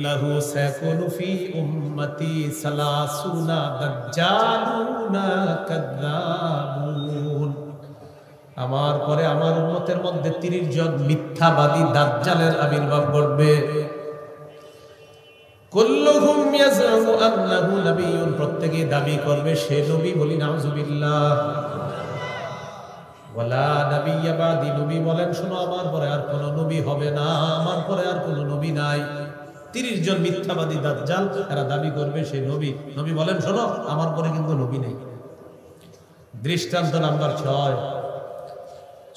ইন্নাহু সায়াকুনু ফি উম্মতি সালাসুনা দাজ্জালুনা কাযযাবুন, আমার পরে আমার উম্মতের মধ্যে 30 জন মিথ্যাবাদী দাজ্জালের আবির্ভাব ঘটবে। কুল্লুহুম ইয়াজমু আন্নাহু নাবিয়্যুন, প্রত্যেকে দাবি করবে সে নবী। বলি নাউযুবিল্লাহ। ওয়ালা নাবিয়্যা বাদি, নবী বলেন শোনো আমার পরে আর কোনো নবী হবে না, আমার পরে আর কোনো নবী নাই। 30 জন মিথ্যাবাদী দাজ্জাল, এরা দাবি করবে সে নবী। নবী বলেন শোনো আমার পরে কিন্তু নবী নেই। দৃষ্টান্ত নাম্বার 6,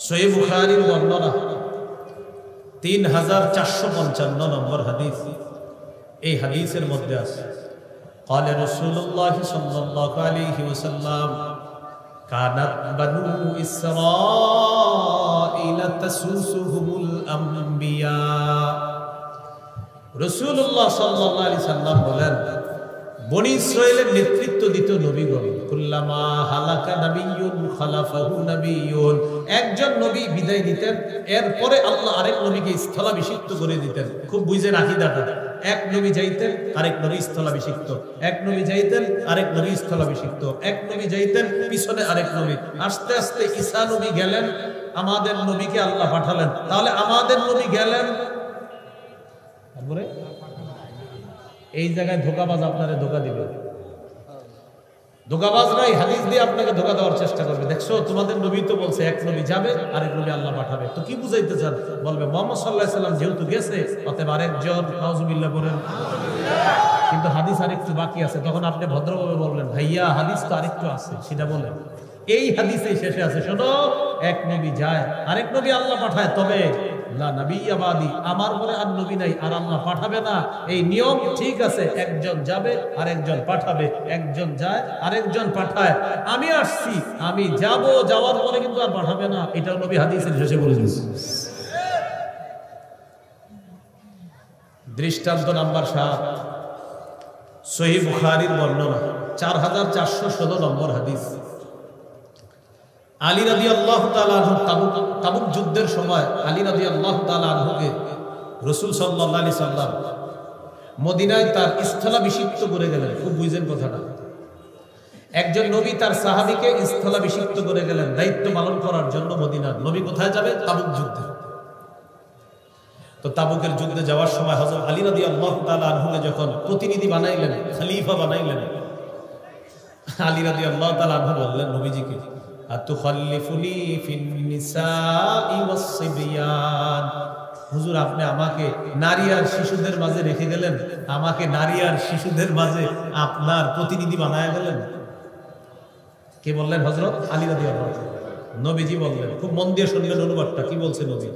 সহিহ বুখারীর বর্ণনা 3455 নম্বর হাদিস। এই হাদিসের মধ্যে আছে قال رسول الله صلى الله عليه وسلم كانت بنو إسرائيل تسوسهم الأنبياء। রাসূলুল্লাহ সাল্লাল্লাহু আলাইহি সাল্লাম বলেন বনি ইসরাইলের নেতৃত্ব দিত নবীগণ। কুল্লামা হালাকা নাবিয়্যুন খালাফাহু নাবিয়্যুন, একজন নবী বিদায় নিতেন, এরপরে আল্লাহ আরেক নবীকে স্থলাভিষিক্ত করে দিতেন। খুব বুঝে আকীদাটা, এক নবী যাইতেন আরেক নবী স্থলাভিষিক্ত, এক নবী যাইতেন আরেক নবী স্থলাভিষিক্ত, এক নবী যাইতেন পিছনে আরেক নবী। আস্তে আস্তে ঈসা নবী গেলেন, আমাদের নবীকে আল্লাহ পাঠালেন। তাহলে আমাদের নবী গেলেন, তারপরে এই জায়গায় ধোঁকাবাজ আপনারে ধোঁকা দিবে। ধোঁকাবাজরা এই হাদিস দিয়ে আপনাকে ধোঁকা দেওয়ার চেষ্টা করবে। দেখছো তোমাদের নবী তো বলছে এক নবী যাবে আরেক নবী আল্লাহ পাঠাবে, তো কি বুঝাইতে চান? বলবে মুহাম্মদ সাল্লাল্লাহু আলাইহি সাল্লাম যেহেতু গেছে অতএব আরেকজন, নাউজুবিল্লাহ বলেন। কিন্তু হাদিস আরেকটু বাকি আছে। তখন আপনি ভদ্রভাবে বললেন ভাইয়া হাদিস তো আরেকটু আছে, সেটা বলেন। এই হাদিসে শেষে আছে শোনো এক নবী যায় আরেক নবী আল্লাহ পাঠায়, তবে লা নাবিয়্যা বাদি, আমার পরে আর নবী নাই আর আল্লাহ পাঠাবে না। এই নিয়ম ঠিক আছে, একজন যাবে আরেকজন পাঠাবে, একজন যায় আরেকজন পাঠায়। আমি আসছি, আমি যাব, যাওয়ার পরে কিন্তু আর পাঠাবে না। এটাও নবী হাদিসের শেষে বলে দিয়েছে। দৃষ্টান্ত নাম্বার 7, সহিহ বুখারীর বর্ণনা 4416 নম্বর হাদিস। আলী রাদিয়াল্লাহু তাআলা আনহু তাবুক যুদ্ধের সময় আলী রাদিয়াল্লাহু তাআলা আনহুকে রাসূল সাল্লাল্লাহু আলাইহি সাল্লাম মদিনায় তার স্থলাভিষিক্ত করে গেলেন। খুব বুঝেন কথাটা, একজন নবী তার সাহাবীকে স্থলাভিষিক্ত করে গেলেন দায়িত্ব পালন করার জন্য মদিনার। নবী কোথায় যাবে? তাবুক যুদ্ধে। তো তাবুকের যুদ্ধে যাওয়ার সময় হযরত আলী রাদিয়াল্লাহু তাআলা আনহুকে যখন প্রতিনিধি বানাইলেন, খলিফা বানাইলেন, আলী রাদিয়াল্লাহু তাআলা আনহু বললেন নবীজিকে আতুখাল্লিফুনি ফিন নিসাই ওয়াস সিবিয়ান, হুজুর আপনি আমাকে নারী আর শিশুদের মাঝে রেখে গেলেন, আমাকে নারী আর শিশুদের মাঝে আপনার প্রতিনিধি বানায় গেলেন। কে বললেন? হযরত আলী রাদিয়াল্লাহু তাআলা। নবীজি বললেন, খুব মন দিয়ে শুনবেন অনুবাদটা, কি বলছে নবী?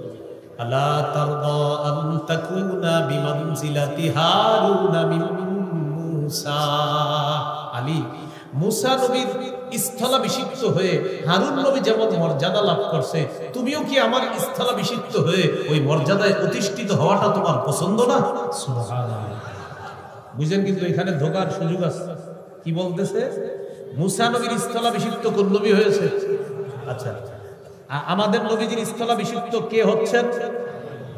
আলা তারদা আন তাকুনা বিমানজিলাতি হারুনা মিন মূসা। আলী, মুসা নবীর স্থলাভিষিক্ত হয়ে হারুন নবী যেমন মর্যাদা লাভ করছে, তুমিও কি আমার স্থলাভিষিক্ত হয়ে ওই মর্যাদায় প্রতিষ্ঠিত হওয়াটা তোমার পছন্দ না? সুবহানাল্লাহ। বুঝেন, কিন্তু এখানে ধোকার সুযোগ আছে। কি বলতেছে? মুসা নবীর স্থলাভিষিক্ত কোন নবী হয়েছে? আচ্ছা, আমাদের নবীজির স্থলাভিষিক্ত কে হচ্ছেন?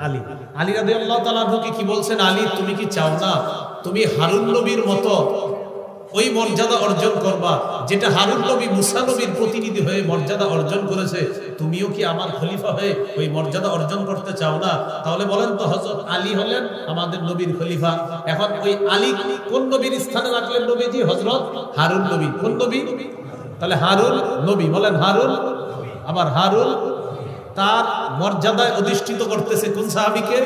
আলী। আলী রাদিয়াল্লাহু তাআলা আনহুকে কি বলছেন? আলী, তুমি কি চাও না তুমি হারুন নবীর মতো ওই মর্যাদা অর্জন করবা যেটা হারুন নবী মুসা নবীর প্রতিনিধি হয়ে মর্যাদা অর্জন করেছে? তুমিও কি আমার খলিফা হয়ে ওই মর্যাদা অর্জন করতে চাও না? তাহলে বলেন তো, হযরত আলী হলেন আমাদের নবীর খলিফা। এখন ওই আলী কোন নবীর স্থানে রাখলেন নবীজি? হযরত হারুন নবী। কোন নবী? তাহলে হারুন নবী, বলেন হারুন। আবার হারুন তার মর্যাদায় অধিষ্ঠিত করতেছে কোন সাহাবীকে?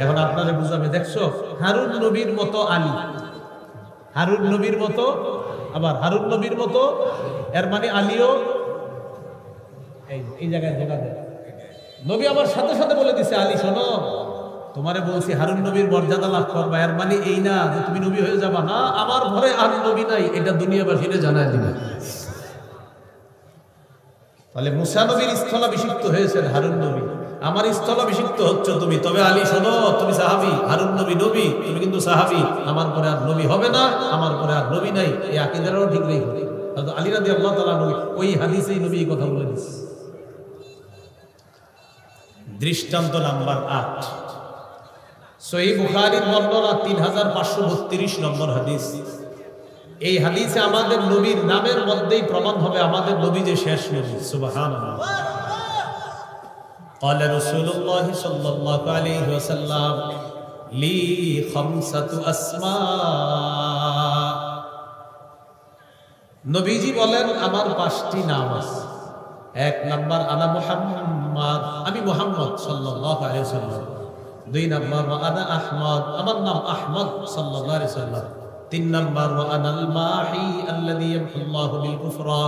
এখন আপনারা বুঝাবে, দেখছো হারুন নবীর মতো আলী, হারুন নবীর মতো, আবার হারুন নবীর মতো, এর মানে আলীও এই জায়গায় ধোকা দেয়। নবী আমার সাথে সাথে বলে দিছে, আলী শোনো, তোমারে বলছি হারুন নবীর মর্যাদা লাভ করবা, এর মানে এই না যে তুমি নবী হয়ে যাবা। না, আমার ঘরে আর নবী নাই, এটা দুনিয়াবাসীরে জানায় দিবে। তাহলে মুসা নবীর স্থলাভিষিক্ত হয়েছেন হারুন নবী, আমার স্থলাভিষিক্ত হচ্ছ তুমি। তবে আলী শোনো, তুমি সাহাবী, হারুন নবী নবী, তুমি কিন্তু সাহাবী। আমার পরে আর নবী হবে না, আমার পরে আর নবী নাই, এই আকীদাটাও ঠিক নেই। আলী রাদিয়াল্লাহু তাআলা নবী ওই হাদিসেই নবী এই কথা বলে দিয়েছে। দৃষ্টান্ত নাম্বার 8, সহিহ বুখারীর বর্ণনা 3532 নম্বর হাদিস। এই হাদিসে আমাদের নবীর নামের মধ্যেই প্রমাণ হবে আমাদের নবী যে শেষ নবী। সুবহানাল্লাহ। قال رسول الله صلى الله عليه وسلم لي خمسة أسماء। নবীজি বলেন আমার 5টি নাম আছে। 1 নাম্বার আনা মুহাম্মদ, আমি মুহাম্মদ সাল্লাল্লাহু আলাইহি ওয়াসাল্লাম। 2 নাম্বার ওয়া আনা আহমদ, আমার নাম আহমদ সাল্লাল্লাহু আলাইহি ওয়াসাল্লাম। 3 নাম্বার ওয়া আনাল মাহি আল্লাযী ইয়ামহুল্লাহু বিল কুফরা,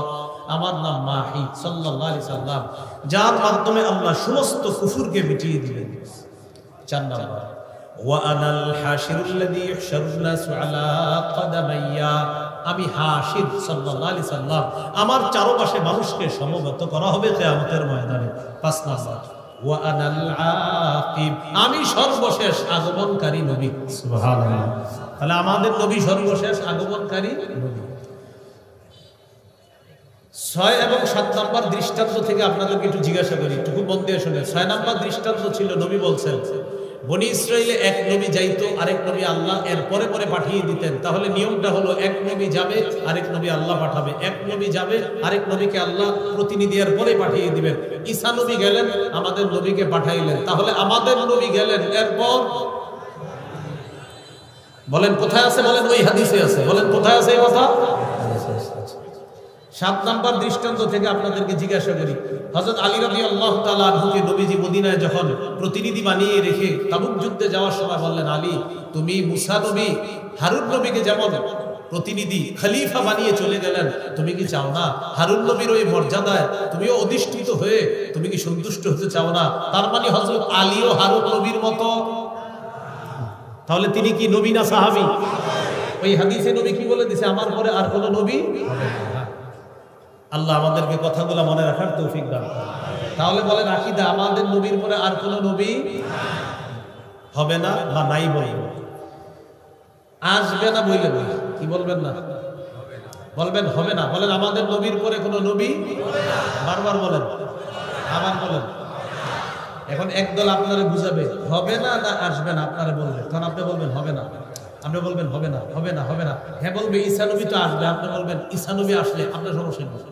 আমার নাম মাহি সাল্লাল্লাহু আলাইহি ওয়াসাল্লাম, যার মাধ্যমে আল্লাহ সমস্ত কুফরকে মিটিয়ে দিবেন। 4 নাম্বার ওয়া আনাল হাশিরুল্লাযী ইহশারুন নাসু আলা কদামাইয়া, আমি হাশির সাল্লাল্লাহু আলাইহি ওয়াসাল্লাম, আমার চারপাশে মানুষকে সমবেত করা হবে কিয়ামতের ময়দানে। 5 নাম্বার ওয়া আনাল আকিব, আমি সর্বশেষ আগমনকারী নবী। সুবহানাল্লাহ। তাহলে আমাদের নবী সর্বশেষ আগমনকারী নবী। 6 এবং 7 নাম্বার দৃষ্টান্ত থেকে আপনাদেরকে একটু জিজ্ঞাসা করি, একটু খুব মন দিয়ে শুনে। 6 নাম্বার দৃষ্টান্ত ছিল নবী বলছেন বনি ইসরাইলে এক নবী যাইতো, আরেক নবী আল্লাহ এর পরে পরে পাঠিয়ে দিতেন। তাহলে নিয়মটা হলো এক নবী যাবে, আরেক নবী আল্লাহ পাঠাবে, এক নবী যাবে, আরেক নবীকে আল্লাহ প্রতিনিধি এর পরে পাঠিয়ে দিবেন। ঈসা নবী গেলেন, আমাদের নবীকে পাঠাইলেন। তাহলে আমাদের নবী গেলেন, এরপর বলেন কোথায় আছে? বলেন ওই হাদিসে আছে। বলেন কোথায় আছে এই কথা? 7 নাম্বার দৃষ্টান্ত থেকে আপনাদেরকে জিজ্ঞাসা করি, হযরত আলী রাদিয়াল্লাহু তাআলা আনহুকে নবীজি মদিনায় যখন প্রতিনিধি বানিয়ে রেখে তাবুক যুদ্ধে যাওয়ার সময় বললেন, আলী তুমি মুসা নবী, হারুন নবীকে যেমন প্রতিনিধি খলিফা বানিয়ে চলে গেলেন, তুমি কি চাও না হারুন নবীর ওই মর্যাদায় তুমিও অধিষ্ঠিত হয়ে তুমি কি সন্তুষ্ট হতে চাও না? তার মানে হযরত আলীও হারুন নবীর মতো। তাহলে তিনি কি নবী না সাহাবী? ওই হাদিসে নবী কি বলে দিয়েছে? আমার পরে আর কোনো নবী হবে না। আল্লাহ আমাদেরকে কথাগুলো মনে রাখার তৌফিক দান। তাহলে বলেন আকীদা, আমাদের নবীর পরে আর কোনো নবী হবে না বা নাই বলবে, আসবে না বললেন, কি বলবেন না? বলবেন হবে না। বলেন আমাদের নবীর পরে কোনো নবী, বারবার বলেন, আবার বলেন। এখন একদল আপনারা বুঝাবে হবে না না আসবে না, আপনারা বলবেন, তখন আপনি বলবেন হবে না, আপনি বলবেন হবে না, হবে না, হবে না। হ্যাঁ বলবে ঈসা নবী তো আসবে, আপনি বলবেন ঈসা নবী আসলে আপনার সমস্যা নেই।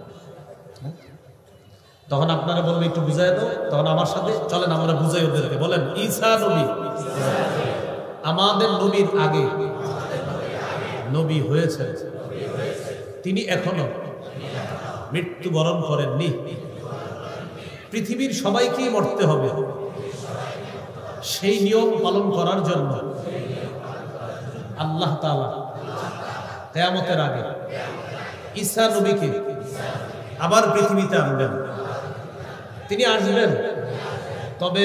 তখন আপনারা বলবেন একটু বুঝাই দাও, তখন আমার সাথে চলেন আমরা বুঝাই ওদেরকে। বলেন ঈসা নবী আমাদের নবীর আগে নবী হয়েছে, তিনি এখনো মৃত্যুবরণ করেননি। পৃথিবীর সবাইকে মরতে হবে, সেই নিয়ম পালন করার জন্য আল্লাহ তাআলা কিয়ামতের আগে ঈসা নবীকে আবার পৃথিবীতে আনবেন। তিনি আসবেন, তবে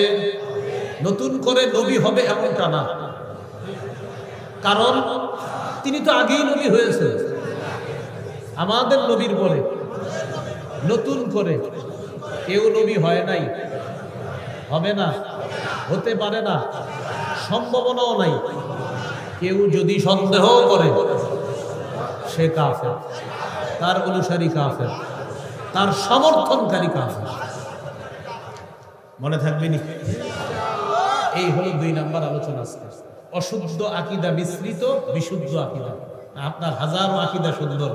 নতুন করে নবী হবে এমনটা না, কারণ তিনি তো আগেই নবী হয়েছে। আমাদের নবীর পরে নতুন করে কেউ নবী হয় নাই, হবে না, হতে পারে না, সম্ভাবনাও নাই। কেউ যদি সন্দেহ করে সে কাফের, তার অনুসারী কাফের, তার সমর্থনকারী কাফের। মনে থাকবে নি? এই হলো 2 নাম্বার আলোচনা আজকে। অশুদ্ধ আকীদা মিশ্রিত বিশুদ্ধ আকীদা। আপনার হাজারো আকীদা সুন্দর,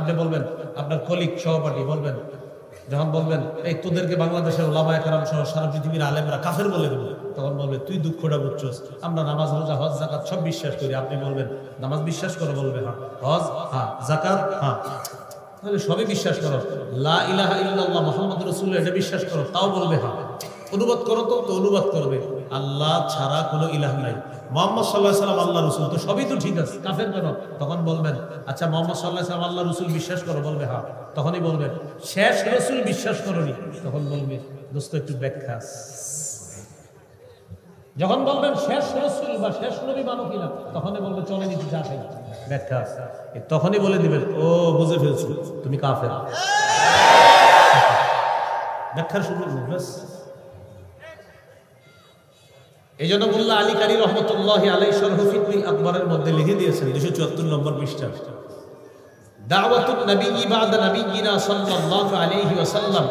আপনি বলবেন, আপনার কলিগ সহপাঠী বলবেন, যখন বলবেন এই তোদেরকে বাংলাদেশের ওলামায়ে কেরাম সহ সারা পৃথিবীর আলেমরা কাফের বলে দেবে, তখন বলবে তুই দুঃখটা বুঝছস, আমরা নামাজ রোজা হজ যাকাত সব বিশ্বাস করি। আপনি বলবেন নামাজ বিশ্বাস করো, বলবে হ্যাঁ, হজ হ্যাঁ, যাকাত হ্যাঁ, তাহলে সবই বিশ্বাস করো, লা ইলাহা ইল্লাল্লাহ মুহাম্মাদুর রাসূলুল্লাহ এটা বিশ্বাস করো, তাও বলবে হ্যাঁ। অনুবাদ করো তো অনুবাদ করবে আল্লাহ ছাড়া কোনো ইলাহ নাই, মুহাম্মদ সাল্লাল্লাহু আলাইহি ওয়াসাল্লাম আল্লাহ রাসূল, তো সবই তো ঠিক আছে, কাফের কেন? তখন বলবেন আচ্ছা মুহাম্মদ সাল্লাল্লাহু আলাইহি ওয়াসাল্লাম আল্লাহ রাসূল বিশ্বাস করো, বলবে হ্যাঁ। তখনই বলবেন শেষ রাসূল বিশ্বাস করোনি, তখন বলবে দোস্ত একটু ব্যাখ্যা। যখন বলবেন শেষ রাসূল বা শেষ নবী মানো কিনা, তখনই বলবে চলে নিতে যা চাই ব্যাখ্যা। তখনই বলে দিবেন ও বুঝে ফেলছো তুমি কাফের, ব্যাখ্যার সুযোগ নেই। বাস এই জন্য মোল্লা আলী কারি রহমতুল্লাহি আলাইহি শরহ ফিতহুল আকবরের মধ্যে লিখে দিয়েছেন 274 নম্বর পৃষ্ঠা, দাওয়াতুন নবী বা'দা নবিয়িনা সাল্লাল্লাহু আলাইহি ওয়াসাল্লাম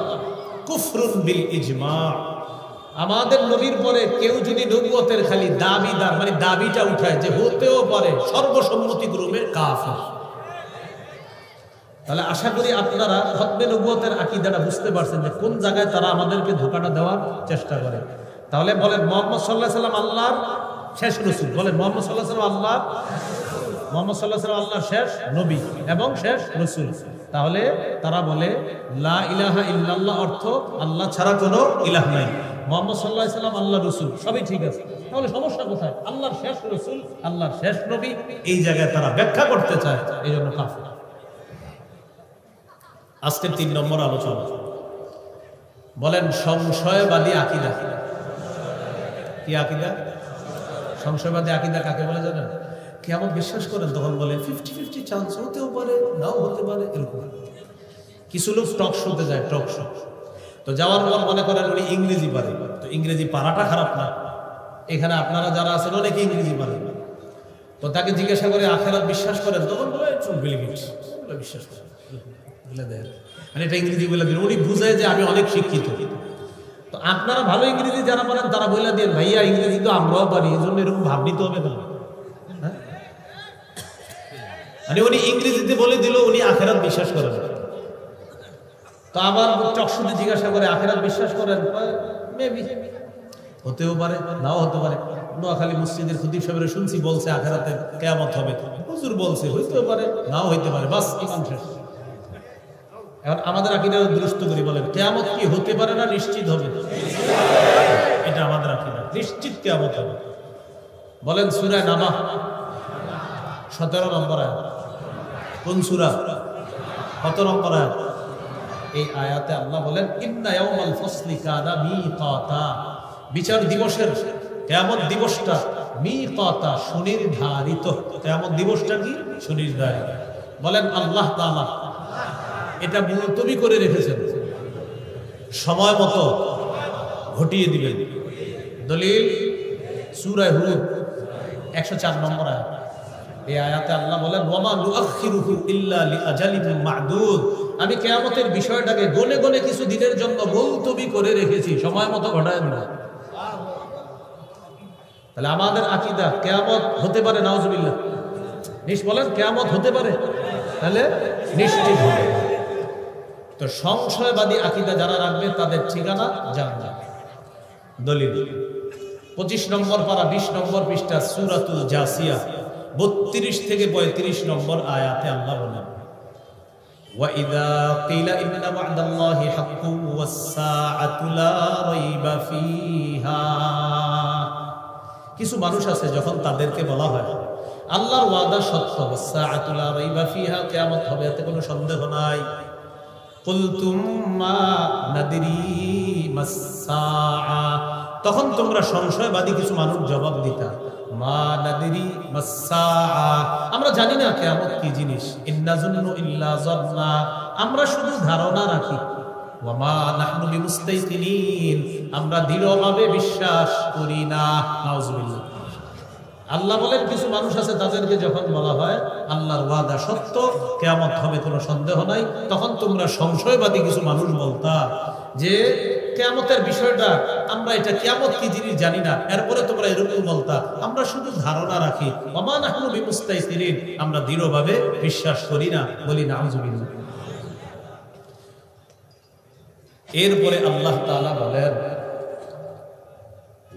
কুফরুন বিল ইজমা। আমাদের নবীর পরে কেউ যদি নবুয়তের খালি দাবিদার মানে দাবিটা উঠায় যে হতেও পারে, সর্বসম্মতিক্রমে কাফের। তাহলে আশা করি আপনারা খতমে নবুয়তের আকীদাটা বুঝতে পারছেন যে কোন জায়গায় তারা আমাদেরকে ধোঁকাটা দেওয়ার চেষ্টা করে। তাহলে বলেন মুহাম্মদ সাল্লাল্লাহু আলাইহি ওয়াসাল্লাম আল্লাহর শেষ রাসূল, বলেন মুহাম্মদ সাল্লাল্লাহু আলাইহি ওয়াসাল্লাম মুহাম্মদ সাল্লাল্লাহু আলাইহি ওয়াসাল্লাম আল্লাহর শেষ নবী এবং শেষ রাসূল। তাহলে তারা বলে লা ইলাহা ইল্লাল্লাহ অর্থ আল্লাহ ছাড়া কোনো ইলাহ নাই, মুহাম্মদ সাল্লাল্লাহু আলাইহি ওয়াসাল্লাম আল্লাহর রাসূল, সবই ঠিক আছে। তাহলে সমস্যা কোথায়? আল্লাহর শেষ রাসূল, আল্লাহর শেষ নবী, এই জায়গায় তারা ব্যাখ্যা করতে চায়, এই জন্য কাফের। আজকের 3 নম্বর আলোচনা, বলেন সংশয়বাদী আকীদা। কি আকীদা? সংশয়বাদী আকীদা কাকে বলে জানেন? কিয়ামত বিশ্বাস করেন, তখন বলে 50-50 চান্স, হতেও পারে নাও হতে পারে, এরকম। কিছু লোক টক শোতে যায়, টক শো তো যাওয়ার পর মনে করেন উনি ইংরেজি পারে, তো ইংরেজি পারাটা খারাপ না। এখানে আপনারা যারা আছেন অনেকে ইংরেজি পারেন, তো তাকে জিজ্ঞাসা করে আখিরাত বিশ্বাস করেন, তখন বলে বিশ্বাস করেন, মানে এটা ইংরেজি বলে দিন, উনি বুঝে যে আমি অনেক শিক্ষিত। তো আপনারা ভালো ইংরেজি যারা পারেন তারা বলে দিন ভাইয়া ইংরেজি তো আমরাও পারি, এই জন্য এরকম ভাব নিতে হবে না। মানে উনি ইংরেজিতে বলে দিল উনি আখিরাত বিশ্বাস করেন। তো আবার চকশুনে জিজ্ঞাসা করে আখিরাত বিশ্বাস করেন, মেবি হতেও পারে নাও হতে পারে। নোয়াখালী মসজিদের খতিব সাহেবের শুনছি বলছে আখিরাতে কিয়ামত হবে, হুজুর বলছে হইতেও পারে নাও হইতে পারে, বাস ঈমান শেষ। এখন আমাদের আকীদা দুরুস্ত করি, বলেন কিয়ামত কি হতে পারে না নিশ্চিত হবে? এটা আমাদের আকীদা, নিশ্চিত কিয়ামত হবে। বলেন সূরা নাবা 17 নম্বর আয়াত। কোন সূরা? 17 নম্বর আয়াত। এই আয়াতে আল্লাহ বলেন ইন্না ইয়াউমাল ফাসলি কানা মিকাতা, বিচার দিবসের কিয়ামত দিবসটা মিকাতা, সুনির্ধারিত। কিয়ামত দিবসটা কি? সুনির্ধারিত। বলেন আল্লাহ তাআলা এটা মুলতবি করে রেখেছেন, সময় মতো ঘটিয়ে দিবেন। দলিল সূরা হুদ 104 নম্বর আয়াত। এই আয়াতে আল্লাহ বলেন ওয়ামা নুআখিরুহু ইল্লা লিআজালিন মা'দুদ, আমি কিয়ামতের বিষয়টাকে গনে গনে কিছু দিনের জন্য মুলতবি করে রেখেছি, সময় মতো ঘটায় দেব। তাহলে আমাদের আকীদা কিয়ামত হতে পারে, নাউজুবিল্লাহ। বলেন কিয়ামত হতে পারে, তাহলে নিশ্চিত হবে। তো সংশয়বাদী আকীদা যারা রাখবে তাদের ঠিকানা জাহান্নাম। দলিল 25 নম্বর পারা 20 নম্বর পৃষ্ঠা সূরাতুল জাসিয়া 32 থেকে 35 নম্বর আয়াতে আল্লাহ বলেন ওয়া ইযা কিলা ইন্না ওয়া'দাল্লাহি হাক্কুন ওয়াস সাআতু লা রাইবা ফিহা, কিছু মানুষ আছে যখন তাদেরকে বলা হয় আল্লাহর ওয়াদা সত্য, ওয়াস সাআতু লা রাইবা ফিহা, কিয়ামত হবে এতে কোনো সন্দেহ নাই, কুলতুম মা নাদরি মাস সাআ, তখন তোমরা সংশয়বাদী কিছু মানুষ জবাব দিতা মা নাদরি মাস সাআ, আমরা জানি না কিয়ামত কি জিনিস, ইন্নাজুন্নু ইল্লা যান্না, আমরা শুধু ধারণা রাখি, ওয়া মা নাহনু বিমুস্তাইকিনিন, আমরা দৃঢ়ভাবে বিশ্বাস করি না। নাউজুবিল্লাহ। আল্লাহ বলেন কিছু মানুষ আছে তাদেরকে যখন বলা হয় আল্লাহর ওয়াদা সত্য, কিয়ামত হবে কোনো সন্দেহ নাই, তখন তোমরা সংশয়বাদী কিছু মানুষ বলতা যে কিয়ামতের বিষয়টা আমরা এটা কিয়ামত কি জিনিস জানি না, এরপরে তোমরা এরকম বলতা আমরা শুধু ধারণা রাখি, ওয়া মা নাহনু বিমুস্তাইকিনিন, আমরা দৃঢ়ভাবে বিশ্বাস করি না। বলি নাউজুবিল্লাহ। এরপরে আল্লাহ তাআলা বলেন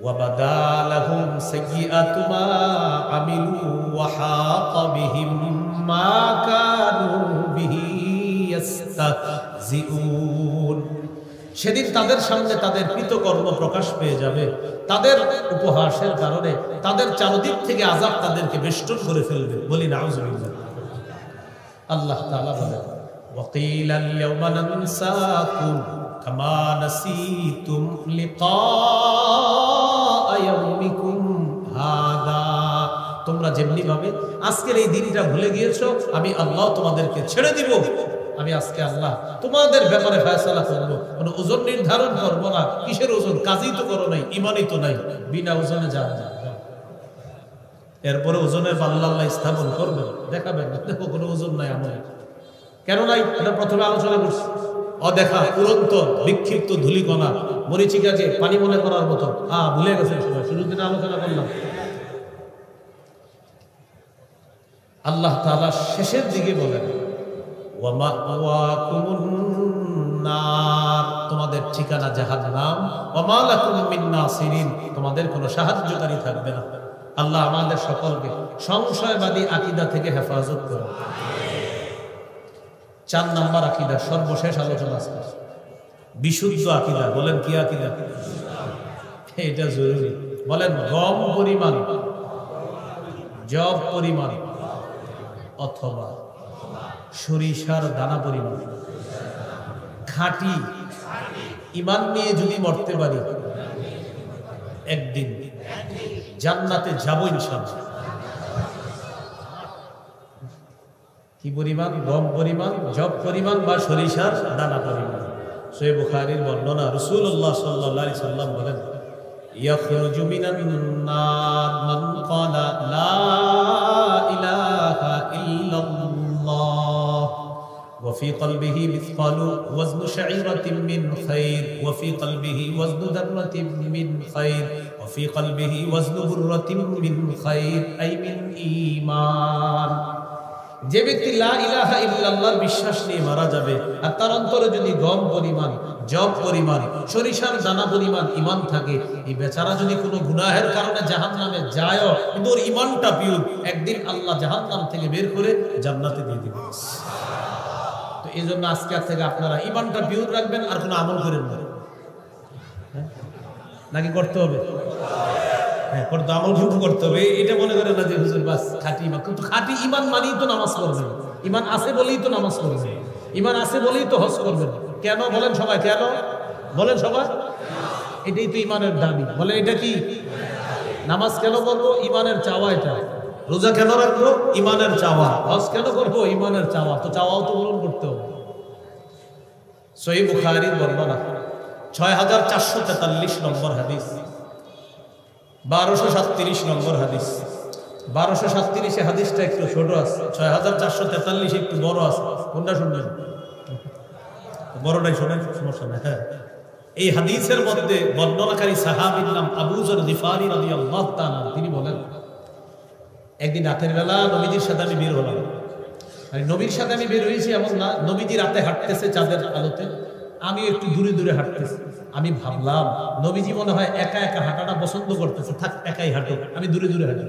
ওয়াবাদা লাহুম সাইয়্যাতু মা আমিলু ওয়া হাকা বিহিম মা কানু বিহি ইস্তাহজিউন, সেদিন তাদের সামনে তাদের কৃতকর্ম প্রকাশ পেয়ে যাবে, তাদের উপহাসের কারণে তাদের চারদিক থেকে আযাব তাদেরকে বেষ্টন করে ফেলবে। বলি নাউজুবিল্লাহ। আল্লাহ তাআলা বলেন ওয়াকিলাল ইয়াওমা নানসাকুম কামা নাসিতুম লিকা ইয়াউমিকুম হাদা, তোমরা যেমনি ভাবে আজকের এই দিনটা ভুলে গিয়েছো, আমি আল্লাহ তোমাদেরকে ছেড়ে দিব। আমি আজকে আল্লাহ তোমাদের ব্যাপারে ফয়সালা করব, কোনো ওজন নির্ধারণ করব না। কিসের ওজন? কাজই তো করো নাই, ইমানই তো নাই, বিনা ওজনে যান। এরপরে ওজনের পাল্লা আল্লাহ স্থাপন করবেন, দেখাবেন দেখো কোনো ওজন নাই আমার। কেন নাই? এটা প্রথমে আলোচনা করছি। অদেখা উড়ন্ত বিক্ষিপ্ত ধূলিকণা মরিচিকাকে পানি মনে করার মতো ভুলে গেছেন সবাই, শুরুর দিনে আলোচনা করলাম। আল্লাহ তাআলা শেষের দিকে বলেন ওয়া মাওয়াকুমুন নার, তোমাদের ঠিকানা জাহান্নাম, ওয়া মা লাকুম মিন নাসিরিন, তোমাদের কোনো সাহায্যকারী থাকবে না। আল্লাহ আমাদের সকলকে সংশয়বাদী আকীদা থেকে হেফাজত করুন। 4 নাম্বার আকীদা, সর্বশেষ আলোচনা আজকে বিশুদ্ধ আকীদা। বলেন কি আকীদা? এটা জরুরি। বলেন গম পরিমাণ, জব পরিমাণ অথবা সরিষার দানা পরিমাণ খাঁটি ঈমান নিয়ে যদি মরতে পারি একদিন জান্নাতে যাব ইনশাআল্লাহ। কি পরিমাণ? গম পরিমাণ, জব পরিমাণ বা সরিষার দানা পরিমাণ। সহিহ বুখারীর বর্ণনা, রাসূলুল্লাহ সাল্লাল্লাহু আলাইহি সাল্লাম বলেন ইয়াখরুজু মিনান নার মান ক্বালা লা ইলাহা ইল্লাল্লাহ ওয়া ফি কলবিহি মিসকালু ওয়াজনু শাঈরাতিন মিন খায়র ওয়া ফি কলবিহি ওয়াজনু দাররাতিন মিন খায়র ওয়া ফি কলবিহি ওয়াজনু বুররাতিন মিন খায়র আই মিন ঈমান। যে ব্যক্তি লা ইলাহা ইল্লাল্লাহর বিশ্বাস নিয়ে মারা যাবে আর তার অন্তরে যদি গম পরিমাণ, জব পরিমাণ, সরিষার দানা পরিমাণ ঈমান থাকে, এই বেচারা যদি কোনো গুনাহের কারণে জাহান্নামে যায় কিন্তু ওর ঈমানটা পিওর, একদিন আল্লাহ জাহান্নাম থেকে বের করে জান্নাতে দিয়ে দিবেন। তো এই জন্য আজকে থেকে আপনারা ঈমানটা পিওর রাখবেন আর কোনো আমল করেন না। নাকি করতে হবে? হ্যাঁ, করতে আমল কিন্তু করতে হবে। এটা মনে করেন না যে হুজুর বাস খাঁটি ঈমান, কিন্তু খাঁটি ঈমান মানেই তো নামাজ পড়বেন, ঈমান আছে বলেই তো নামাজ পড়বেন, ঈমান আছে বলেই তো হজ করবেন। কেন বলেন সবাই? কেন বলেন সবাই? এটাই তো ঈমানের দাবি। বলে এটা কি? নামাজ কেন করবো? ঈমানের চাওয়া এটা। রোজা কেন রাখবো? ঈমানের চাওয়া। হজ কেন করবো? ঈমানের চাওয়া। তো চাওয়াও তো পূরণ করতে হবে। সহিহ বুখারীর বর্ণনা 6443 নম্বর হাদিস, 1237 নম্বর হাদিস। 1237 হাদিসটা একটু ছোট আছে, 6443 একটু বড় আছে। কোনটা শুনবেন? বড়টাই শোনেন, সমস্যা নেই। হ্যাঁ, এই হাদিসের মধ্যে বর্ণনাকারী সাহাবীর নাম আবু যর গিফারী রাদিয়াল্লাহু তাআলা। তিনি বলেন একদিন রাতের বেলা নবীজির সাথে আমি বের হলাম। আর নবীর সাথে আমি বের হয়েছি এমন না, নবীজি রাতে হাঁটতেছে চাঁদের আলোতে, আমি একটু দূরে দূরে হাঁটতেছি। আমি ভাবলাম নবীজি মনে হয় একা একা হাঁটাটা পছন্দ করতেছে, থাক একাই হাঁটুক, আমি দূরে দূরে হাঁটি।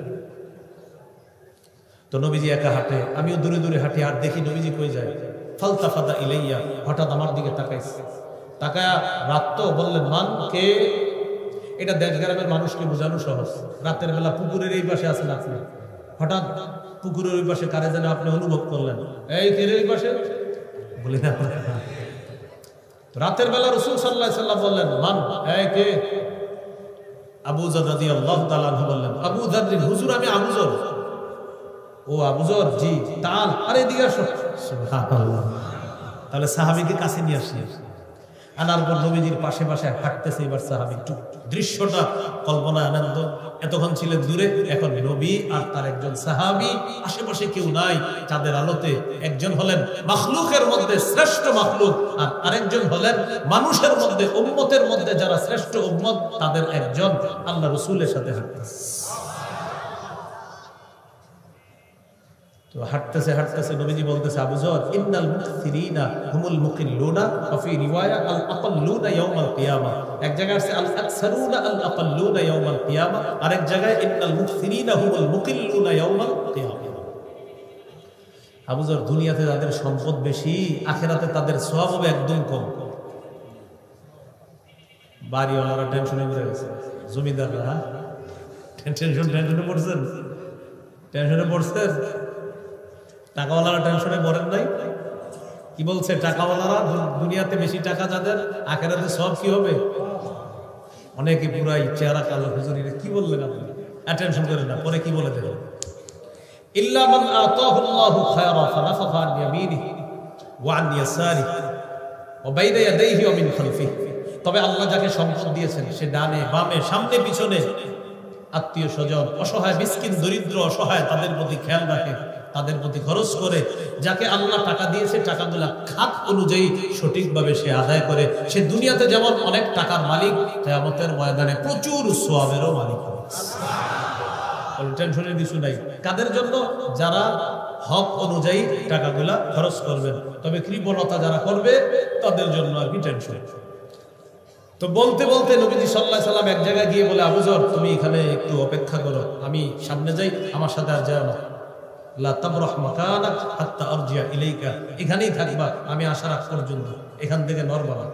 তো নবীজি একা হাঁটে, আমিও দূরে দূরে হাঁটি। আর দেখি নবীজি কই যায়, ফালতাফাতা ইলাইয়া, হঠাৎ আমার দিকে তাকাইছে। তাকায়া রাত তো বললেন মান কে? এটা দেশ গ্রামের মানুষকে বোঝানো সহজ। রাতের বেলা পুকুরের এই পাশে আছেন আপনি, হঠাৎ পুকুরের ওই পাশে কারে যেন আপনি অনুভব করলেন, এই কে ওই পাশে? বলি না, রাতের বেলা রাসূল সাল্লাল্লাহু আলাইহি সাল্লাম বললেন মান, এই কে? আবু যর রাদিয়াল্লাহু তাআলা আনহু বললেন, আবু যর, হুজুর আমি আবু যর। ও আবু যর, জি তাল, আরে এদিকে আসো। সুবহানাল্লাহ। তাহলে সাহাবীকে কাছে নিয়ে আসি, আনার পর নবীজির পাশে পাশে হাঁটতেছে। এবার সাহাবী একটু দৃশ্যটা কল্পনা আনন্দ, এতক্ষণ ছিলেন দূরে, এখন নবী আর তার একজন সাহাবী, আশেপাশে কেউ নাই। চাঁদের আলোতে একজন হলেন মাখলুকের মধ্যে শ্রেষ্ঠ মাখলুক, আর আরেকজন হলেন মানুষের মধ্যে, উম্মতের মধ্যে যারা শ্রেষ্ঠ উম্মত তাদের একজন, আল্লাহ রাসূলের সাথে হাঁটতেছে। তো হাঁটতেছে হাঁটতেছে নবীজি বলতেছে, আবু যর ইন্নাল মুকসিরিনা হুমুল মুকিল্লুনা ওয়া ফি রিওয়ায়া আল আকাল্লুনা ইয়াউমাল কিয়ামা। এক জায়গায় আছে আল আকসারুনা আল আকাল্লুনা ইয়াউমাল কিয়ামা, আরেক জায়গায় ইন্নাল মুকসিরিনা হুমুল মুকিল্লুনা ইয়াউমাল কিয়ামা। আবু যর, দুনিয়াতে তাদের সম্পদ বেশি, আখিরাতে তাদের সওয়াব হবে একদম কম। বাড়িওয়ালারা টেনশনে পড়ে গেছে, জমিদাররা টেনশনে পড়ছেন, টেনশনে পড়ছেন। টাকাওয়ালারা টেনশনে পড়েন নাই? কি বলছে? টাকাওয়ালারা দুনিয়াতে বেশি টাকা যাদের, আখিরাতে সব কি হবে? অনেকে পুরাই চেহারা কালো, হুজুর কি বললেন আপনি? টেনশন করেন না, পরে কি বলে দেবেন? ইল্লা মান আতাহুল্লাহু খায়রা ফানাফাখা আন ইয়ামিনিহি ওয়া আন ইয়াসারিহি ওয়া বাইনা ইয়াদাইহি ওয়া মিন খালফিহি। তবে আল্লাহ যাকে সম্পদ দিয়েছেন সে ডানে বামে সামনে পিছনে আত্মীয় স্বজন, অসহায় মিসকিন দরিদ্র অসহায় তাদের প্রতি খেয়াল রাখে, তাদের প্রতি খরচ করে। যাকে আল্লাহ টাকা দিয়েছে টাকাগুলা খাত অনুযায়ী সঠিকভাবে সে আদায় করে, সে দুনিয়াতে যেমন অনেক টাকার মালিক, কিয়ামতের ময়দানে প্রচুর সওয়াবেরও মালিক হবে। টেনশনের কিছু নাই। কাদের জন্য? যারা হক অনুযায়ী টাকাগুলা খরচ করবেন। তবে কৃপণতা যারা করবে তাদের জন্য আর কি টেনশন। তো বলতে বলতে নবীজি সাল্লাল্লাহু আলাইহি সাল্লাম এক জায়গায় গিয়ে বলে, আবু যর তুমি এখানে একটু অপেক্ষা করো, আমি সামনে যাই, আমার সাথে আর যাও না। লা তাবরাহ মাকানাক হাত্তা আরজিয়া ইলাইকা, এখানেই থাকবা আমি আসার আগ পর্যন্ত, এখান থেকে নড়বা না।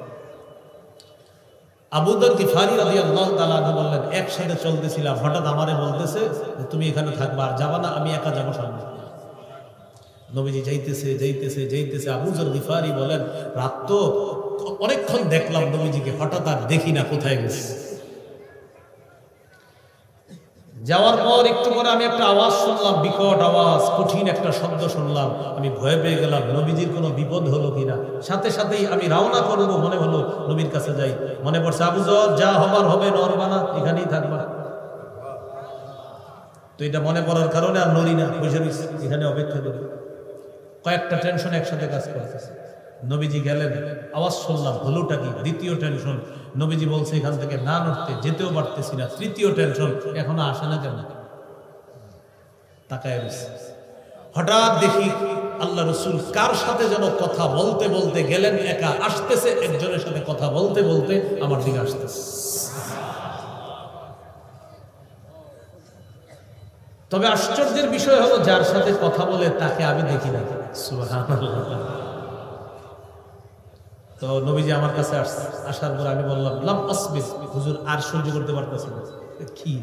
আবু যর গিফারি রাদিয়াল্লাহু তাআলা আনহু বললেন, একসাথে চলতেছিলাম, হঠাৎ আমারে বলতেছে তুমি এখানে থাকবা, আর যাবা না, আমি একা যাবো সামনে। নবীজি যাইতেছে যাইতেছে যাইতেছে। আবু যর গিফারি বলেন, রাত তো অনেকক্ষণ দেখলাম নবীজিকে, হঠাৎ আর দেখি না কোথায় গেছে। যাওয়ার পর একটু পরে আমি একটা আওয়াজ শুনলাম, বিকট আওয়াজ, কঠিন একটা শব্দ শুনলাম। আমি ভয় পেয়ে গেলাম, নবীজির কোনো বিপদ হলো কিনা। সাথে সাথেই আমি রওনা করবো মনে হলো, নবীর কাছে যাই। মনে পড়ছে, আবু যর যা হবার হবে, নড়বা না, এখানেই থাকবা। তো এটা মনে পড়ার কারণে আর নড়ি না, বসে রয়েছি এখানে অপেক্ষা করি। কয়েকটা টেনশন একসাথে কাজ করতেছে। নবীজি গেলেন, আওয়াজ শুনলাম, হলোটা কি? দ্বিতীয় টেনশন, নবীজি বলছে এখান থেকে না নড়তে, যেতেও পারতেছি না। তৃতীয় টেনশন, এখনো আসে না কেন? তাকায় রয়েছে। হঠাৎ দেখি আল্লাহ রসুল কার সাথে যেন কথা বলতে বলতে গেলেন, একা আসতেছে, একজনের সাথে কথা বলতে বলতে আমার দিকে আসতেছে। তবে আশ্চর্যের বিষয় হলো, যার সাথে কথা বলে তাকে আমি দেখি না। সুবহানাল্লাহ। তো নবীজি আমার কাছে আসার পর আমি বললাম, লাম আসবির, হুজুর আর সহ্য করতে পারতেছি না। কি?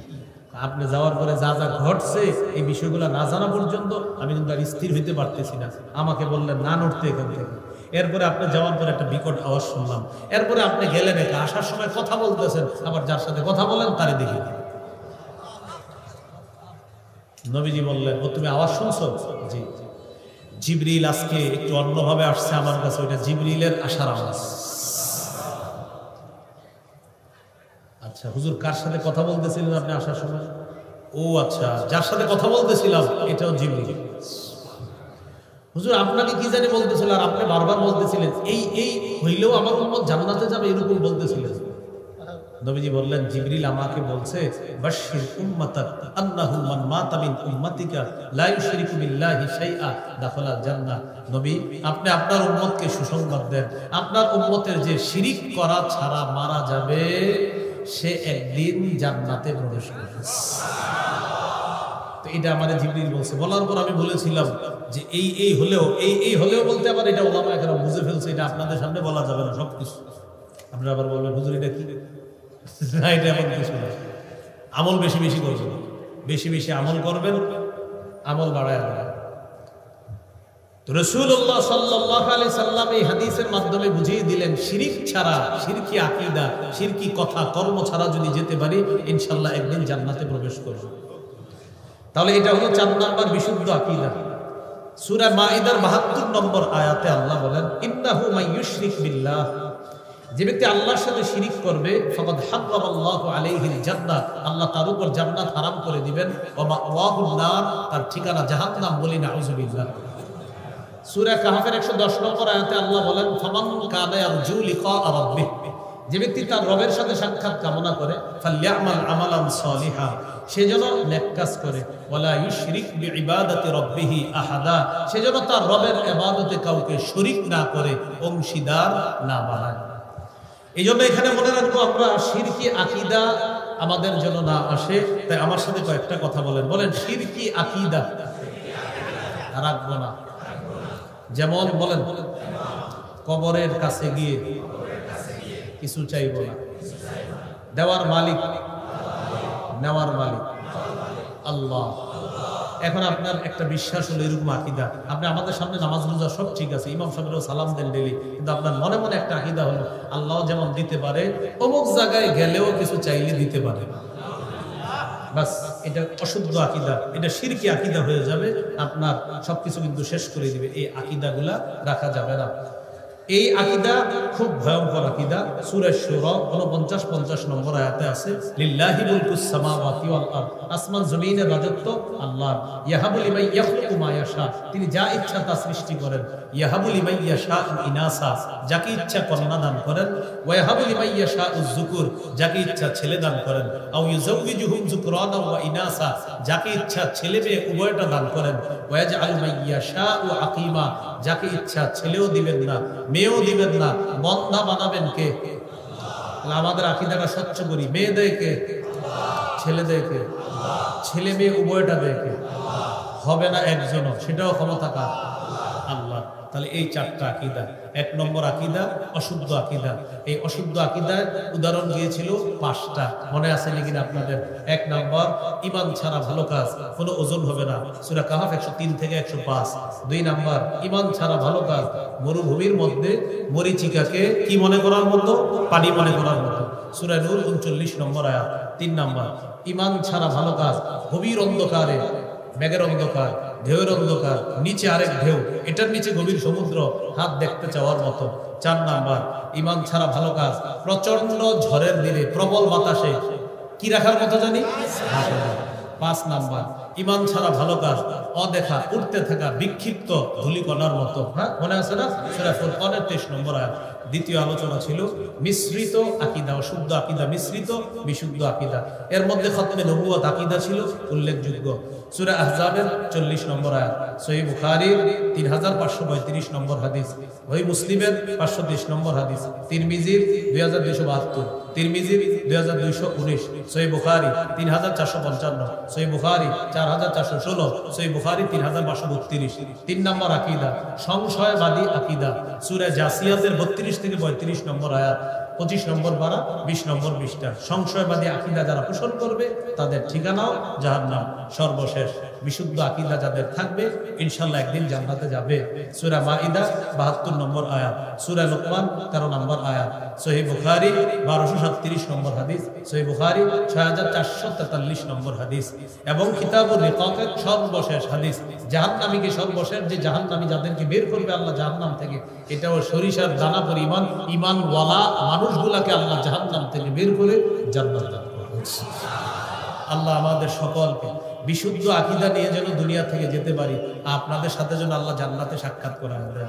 আপনি যাওয়ার পরে যা যা ঘটছে এই বিষয়গুলো না জানা পর্যন্ত আমি কিন্তু আর স্থির হইতে পারতেছি না। আমাকে বললেন না নড়তে এখান থেকে। এরপরে আপনি যাওয়ার পরে একটা বিকট আওয়াজ শুনলাম। এরপরে আপনি গেলেন একা, আসার সময় কথা বলতেছেন, আবার যার সাথে কথা বলেন তারে দেখি। নবীজি বললেন, ও তুমি আওয়াজ শুনছো? জি। জিবরিল আজকে একটু অন্যভাবে আসছে আমার কাছে, ওইটা জিবরিলের আসার আওয়াজ। আচ্ছা হুজুর, কার সাথে কথা বলতেছিলেন আপনি আসার সময়? ও আচ্ছা, যার সাথে কথা বলতেছিলাম এটাও জিবরিল। হুজুর আপনাকে কি জানি বলতেছিল, আর আপনি বারবার বলতেছিলেন এই এই হইলেও আমার উম্মত জান্নাতে যাবে, এরকম বলতেছিলেন। নবীজি বললেন, জিবরিল আমাকে বলছে, বাশশির উম্মাতাক আন্নাহু মান মাতা মিন উম্মাতিকা লা ইউশরিকু বিল্লাহি শাইআ দাখালাল জান্নাহ। নবী, আপনি আপনার উম্মতকে সুসংবাদ দেন, আপনার উম্মতের যে শিরিক করা ছাড়া মারা যাবে সে একদিন জান্নাতে প্রবেশ করবে। তো এটা আমাদের জিবরিল বলছে। বলার পর আমি বলেছিলাম যে এই এই হলেও বলতে আবার এটা ওলামায়ে কেরাম বুঝে ফেলছে, এটা আপনাদের সামনে বলা যাবে না সবকিছু। আপনারা আবার বলবেন, হুজুর এটা কি? না, এটা এমন কিছু না। আমল বেশি বেশি করবেন, বেশি বেশি আমল করবেন, আমল বাড়ায় দেবেন। তো রাসূলুল্লাহ সাল্লাল্লাহু আলাইহি সাল্লাম এই হাদিসের মাধ্যমে বুঝিয়ে দিলেন, শিরক ছাড়া, শিরকি আকীদা, শিরকি কথা কর্ম ছাড়া যদি যেতে পারি, ইনশাআল্লাহ একদিন জান্নাতে প্রবেশ করব। তাহলে এটা হলো 4 নাম্বার বিশুদ্ধ আকীদা। সূরা মাইদার 72 নম্বর আয়াতে আল্লাহ বলেন, ইন্নাহু মাইয়ুশরিক বিল্লাহ, যে ব্যক্তি আল্লাহর সাথে শিরিক করবে, ফাকাদ হারামাল্লাহু আলাইহিল জান্নাহ, আল্লাহ তার উপর জান্নাত হারাম করে দিবেন, ওয়া মাওয়াহুন নার, তার ঠিকানা জাহান্নাম। বলি নাউযুবিল্লাহ। সূরা কাহফের 110 নম্বর আয়াতে আল্লাহ বলেন, ফামান কানা ইয়ারজু লিকা রাব্বিহ, যে ব্যক্তি তার রবের সাথে সাক্ষাৎ কামনা করে, ফালইয়ামাল আমালান সালিহা, সে যেন নেক কাজ করে, ওয়ালা ইউশরিক বিইবাদাতি রাব্বিহি আহাদা, সে যেন তার রবের ইবাদতে কাউকে শরীক না করে, অংশীদার না বানায়। এই জন্য এখানে মনে রাখবো, আমরা শিরকি আকীদা আমাদের যেন না আসে। তাই আমার সাথে কয়েকটা কথা বলেন শিরকি আকীদা রাখবো না। যেমন বলেন, কবরের কাছে গিয়ে কিছু চাইবো না। দেওয়ার মালিক, নেওয়ার মালিক আল্লাহ। এখন আপনার একটা বিশ্বাস হলো এরকম আকীদা, আপনি আমাদের সামনে নামাজ রোজা সব ঠিক আছে, ইমাম সাহেবেরও সালাম দেন ডেলি, কিন্তু আপনার মনে মনে একটা আকীদা হলো, আল্লাহ যেমন দিতে পারে, অমুক জায়গায় গেলেও কিছু চাইলে দিতে পারে। বাস, এটা অশুদ্ধ আকীদা, এটা শিরকি আকীদা হয়ে যাবে, আপনার সবকিছু কিন্তু শেষ করে দিবে। এই আকীদাগুলা রাখা যাবে না। এই আকীদা খুব ভয়ঙ্কর আকীদা। সূরা শুরা 49-50 নম্বর আয়াতে আছে, লিল্লাহি মুলকুস সামাওয়াতি ওয়াল আরদ, আসমান জমিনের রাজত্ব আল্লাহর। ইয়াহাবু লিমান ইয়াখলুকু মা ইয়াশা, তিনি যা ইচ্ছা তা সৃষ্টি করেন। ইয়াহাবু লিমান ইয়াশা ইনাসা, যাকে ইচ্ছা কন্যা দান করেন। ওয়া ইয়াহাবু লিমান ইয়াশা যুকুর, যাকে ইচ্ছা ছেলে দান করেন। আও ইউযাউযুহুম যুকরানা ওয়া ইনাসা, যাকে ইচ্ছা ছেলে মেয়ে উভয়টা দান করেন। ওয়া ইয়াজআলু মান ইয়াশা আকিমা, যাকে ইচ্ছা ছেলেও দিবেন না মেয়েও দিবেন না, বন্ধা বানাবেন কে? আমাদের আকীদাটা স্বচ্ছ করি, মেয়ে দেয় কে? ছেলে দেয় কে? ছেলে মেয়ে উভয়টা দেয় কে? হবে না একজনও, সেটাও ক্ষমতা কার? আল্লাহ। তাহলে এই চারটা আকীদা। এক নম্বর আকীদা অশুদ্ধ আকীদা। এই অশুদ্ধ আকীদার উদাহরণ দিয়েছিল 5টা, মনে আছে নাকি আপনাদের? এক নম্বর, ঈমান ছাড়া ভালো কাজ, কোনো ওজন হবে না, সূরা কাহফ 103 থেকে 105। 2 নম্বর, ঈমান ছাড়া ভালো কাজ, মরুভূমির মধ্যে মরীচিকাকে কি মনে করার মতো? পানি মনে করার মতো, সূরা নূর 39 নম্বর আয়াত। 3 নম্বর, ঈমান ছাড়া ভালো কাজ, গভীর অন্ধকারে, মেঘের অন্ধকার, ঢেউয়ের অন্ধকার, নিচে আরেক ঢেউ, এটার নিচে গভীর সমুদ্র, হাত দেখতে চাওয়ার মতো। 4 নাম্বার, ঈমান ছাড়া ভালো কাজ, প্রচন্ড ঝড়ের দিনে প্রবল বাতাসে কি রাখার মতো জানি? 5 নাম্বার, ঈমান ছাড়া ভালো কাজ, অদেখা উঠতে থাকা বিক্ষিপ্ত ধূলিকণার মতো। হ্যাঁ, মনে আছে না? সূরা ফুরকানের 23 নম্বর আয়াত। দ্বিতীয় আলোচনা ছিল মিশ্রিত আকীদা, অশুদ্ধ আকীদা মিশ্রিত বিশুদ্ধ আকীদা। এর মধ্যে খতমে নবুয়ত আকীদা ছিল উল্লেখযোগ্য। সূরা আহজাবের 40 নম্বর আয়াত, সহিহ বুখারীর 3535 নম্বর হাদিস, ওই মুসলিমের 530 নম্বর হাদিস, তিরমিজির 2272, তিরমিজির 2219, সহিহ বুখারী 3455, সহিহ বুখারী 4416, সহিহ বুখারী 3532। 3 নম্বর আকীদা সংশয়বাদী আকীদা, সূরা জাসিয়াতের 32 থেকে 35 নম্বর আয়াত, 25 নম্বর পারা, 20 নম্বর পৃষ্ঠা। সংশয়বাদী আকীদা যারা পোষণ করবে তাদের ঠিকানাও জাহান্নাম। সর্বশেষ, বিশুদ্ধ আকীদা যাদের থাকবে ইনশাআল্লাহ একদিন জান্নাতে যাবে। সূরা মাইদা 72 নম্বর আয়াত, সূরা লুকমান 13 নম্বর আয়াত, সহিহ বুখারী 1237 নম্বর হাদিস, সহিহ বুখারী 6443 নম্বর হাদিস এবং কিতাবুর রিকাকের সর্বশেষ হাদিস। জাহান্নামীকে সর্বশেষ যে জাহান্নামী যাদেরকে বের করবে আল্লাহ জাহান্নাম থেকে, এটাও সরিষার দানা পরিমাণ ঈমানওয়ালা মানুষগুলাকে আল্লাহ জাহান্নাম থেকে বের করে জান্নাত দান করবেন। আল্লাহ আমাদের সকলকে বিশুদ্ধ আকীদা নিয়ে যেন দুনিয়া থেকে যেতে পারি, আপনাদের সাথে যেন আল্লাহ জান্নাতে সাক্ষাৎ করান দেন।